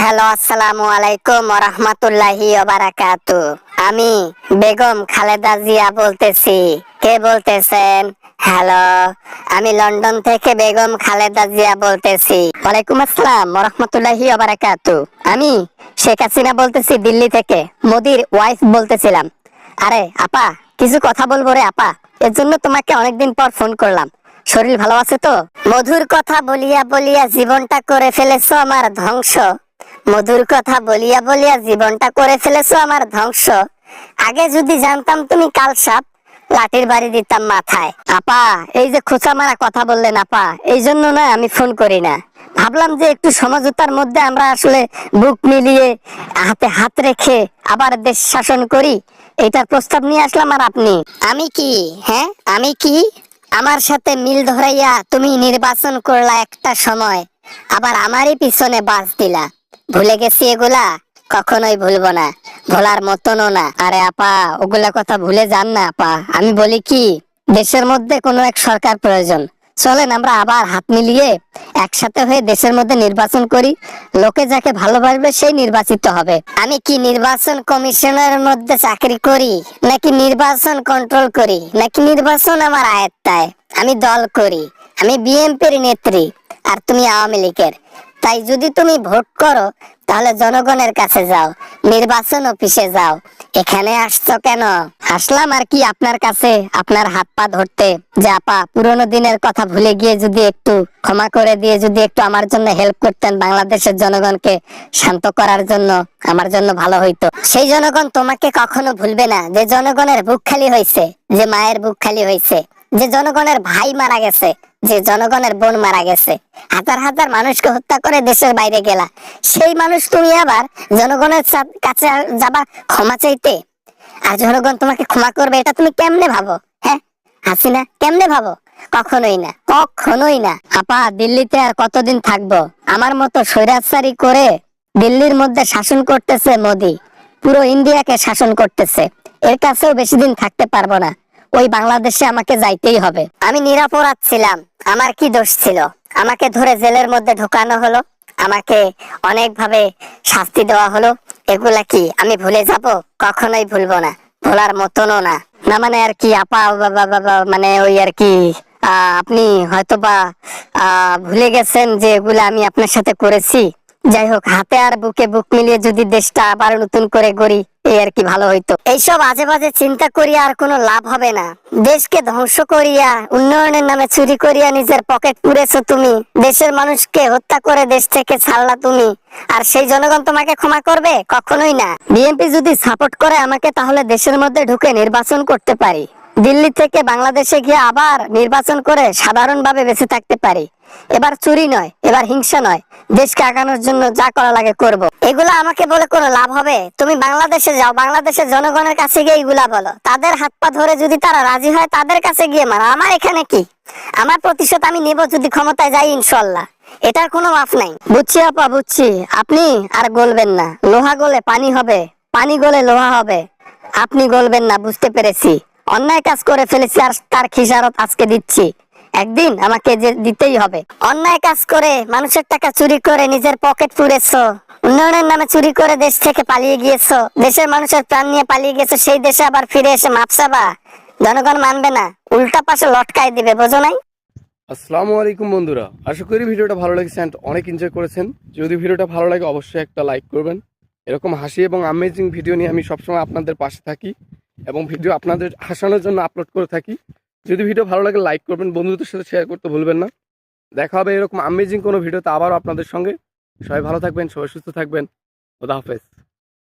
Hello, আসসালামু আলাইকুম ওয়া রাহমাতুল্লাহি ওয়া বারাকাতু। আমি বেগম খালেদা জিয়া বলতেছি। কে বলতেছেন? হ্যালো, আমি লন্ডন থেকে বেগম খালেদা জিয়া বলতেছি। ওয়ালাইকুম আসসালাম ওয়া রাহমাতুল্লাহি ওয়া বারাকাতু। আমি শেখ হাসিনা বলতেছি দিল্লি থেকে। মোদির ওয়াইফ বলতেছিলাম। আরে আপা, কিছু কথা বলবো রে আপা, এর জন্য তোমাকে অনেকদিন পর ফোন করলাম। শরীর ভালো আছে তো? মধুর কথা বলিয়া বলিয়া জীবনটা করে ফেলেছো আমার ধ্বংস। মধুর কথা বলিয়া বলিয়া জীবনটা করে ফেলেছো আমার ধ্বংস। আগে যদি জানতাম তুমি কালসাপ, লাঠির বাড়ি দিতাম মাথায়। আপা, এই যে খোঁচা মারা কথা বললেন আপা, এই জন্য না আমি ফোন করি না। ভাবলাম যে একটু সমঝোতার মধ্যে আমরা আসলে বুক মিলিয়ে হাতে হাত রেখে আবার দেশ শাসন করি, এইটার প্রস্তাব নিয়ে আসলাম। আর আপনি, আমি কি, হ্যাঁ আমি কি, আমার সাথে মিল ধরাইয়া তুমি নির্বাচন করলা একটা সময়, আবার আমারই পিছনে বাস দিলা। ভুলে গেছি এগুলা, কখনোই ভুলবো না, ভোলার মতনও না। আরে আপা, ওগুলা কথা ভুলে যান না আপা। আমি বলি কি, দেশের মধ্যে কোনো এক সরকার প্রয়োজন। চলেন আমরা আবার হাত মিলিয়ে একসাথে হয়ে দেশের মধ্যে নির্বাচন করি। লোকে যাকে ভালোবাসবে সেই নির্বাচিত হবে। আমি কি নির্বাচন কমিশনের মধ্যে চাকরি করি, নাকি নির্বাচন কন্ট্রোল করি, নাকি নির্বাচন আমার আয়ত্তায়? আমি দল করি। আমি বিএনপির নেত্রী, আর তুমি আওয়ামী লীগের। তাই যদি তুমি ভোট করো, তাহলে জনগণের কাছে যাও, নির্বাচন অফিসে যাও। এখানে আসছো কেন? আসলাম আর কি আপনার কাছে, আপনার হাত পা ধরতে। যে আপা, পুরোনো দিনের কথা ভুলে গিয়ে যদি একটু ক্ষমা করে দিয়ে যদি একটু আমার জন্য হেল্প করতেন, বাংলাদেশের জনগণকে শান্ত করার জন্য, আমার জন্য ভালো হইতো। সেই জনগণ তোমাকে কখনো ভুলবে না, যে জনগণের বুক খালি হয়েছে, যে মায়ের বুক খালি হয়েছে, যে জনগণের ভাই মারা গেছে, যে জনগণের বোন মারা গেছে, হাজার হাজার মানুষকে হত্যা করে দেশের বাইরে গেলা। সেই মানুষ তুমি আবার জনগণের কাছে যাবা ক্ষমা চাইতে, আর জনগণ তোমাকে ক্ষমা করবে? এটা তুমি কেমনে ভাবো? হ্যাঁ হাসিনা, কেমনে ভাবো? কখনোই না, কখনোই না। আপা, দিল্লিতে আর কতদিন থাকবো? আমার মতো স্বৈরাচারী করে দিল্লির মধ্যে শাসন করতেছে মোদি, পুরো ইন্ডিয়াকে শাসন করতেছে। এর কাছেও বেশি দিন থাকতে পারবো না। ওই বাংলাদেশে আমাকে যাইতেই হবে। আমি নিরাপরাধ ছিলাম, আমার কি দোষ ছিল? আমাকে ধরে জেলের মধ্যে ঢোকানো হলো, আমাকে অনেক ভাবে শাস্তি দেওয়া হলো। এগুলা কি আমি ভুলে যাব? কখনোই ভুলবো না, ভোলার মতনও না। না মানে আর কি আপা, মানে ওই আর কি, আপনি হয়তো বা ভুলে গেছেন যে এগুলা আমি আপনার সাথে করেছি। যাই হোক, হাতে আর বুকে বুক মিলিয়ে যদি দেশটা আবার নতুন করে গড়ি, এই আর কি ভালো হইতো। এইসব আজে বাজে চিন্তা করিয়া আর কোনো লাভ হবে না। দেশকে ধ্বংস করিয়া, উন্নয়নের নামে চুরি করিয়া নিজের পকেট পুড়েছো তুমি। দেশের মানুষকে হত্যা করে দেশ থেকে ছাড়লা তুমি, আর সেই জনগণ তোমাকে ক্ষমা করবে? কখনোই না। বিএনপি যদি সাপোর্ট করে আমাকে, তাহলে দেশের মধ্যে ঢুকে নির্বাচন করতে পারি। দিল্লি থেকে বাংলাদেশে গিয়ে আবার নির্বাচন করে সাধারণভাবে বেঁচে থাকতে পারি। এবার চুরি নয়, এবার হিংসা নয়, দেশকে আগানোর জন্য যা করা লাগে করব। এগুলা আমাকে বলে কোনো লাভ হবে? তুমি বাংলাদেশে যাও, বাংলাদেশের জনগণের কাছে গিয়ে এগুলা বলো। তাদের হাত পা ধরে যদি তারা রাজি হয়, তাদের কাছে গিয়ে মারো। আমার এখানে কি? আমার প্রতিশোধ আমি নেব যদি ক্ষমতায় যাই, ইনশাল্লাহ। এটার কোনো মাফ নাই। বুঝছি আপা, বুঝছি। আপনি আর গলবেন না। লোহা গলে পানি হবে, পানি গলে লোহা হবে। আপনি গলবেন না, বুঝতে পেরেছি। অন্যায় কাজ করে ফেলেছি, আর তার খিসারত আজকে দিচ্ছি। একদিন আমাকে যে দিতেই হবে। অন্যায় কাজ করে, মানুষের টাকা চুরি করে নিজের পকেট পুড়েছো, উন্নয়নের নামে চুরি করে দেশ থেকে পালিয়ে গিয়েছো, দেশের মানুষের প্রাণ নিয়ে পালিয়ে গেছো। সেই দেশে আবার ফিরে এসে মাপ চাবা? জনগণ মানবে না, উল্টা পাশে লটকাই দিবে, বোঝো নাই? আসসালামু আলাইকুম বন্ধুরা, আশা করি ভিডিওটা ভালো লেগেছে এন্ড অনেক এনজয় করেছেন। যদি ভিডিওটা ভালো লাগে অবশ্যই একটা লাইক করবেন। এরকম হাসি এবং আমেজিং ভিডিও নিয়ে আমি সবসময় আপনাদের পাশে থাকি এবং ভিডিও আপনাদের হাসানোর জন্য আপলোড করে থাকি। যদি ভিডিও ভালো লাগে লাইক করবেন, বন্ধুদের সাথে শেয়ার করতে ভুলবেন না। দেখা হবে এরকম আমেজিং কোনো ভিডিওতে আবারও আপনাদের সঙ্গে। সবাই ভালো থাকবেন, সবাই সুস্থ থাকবেন। খোদা হাফেজ।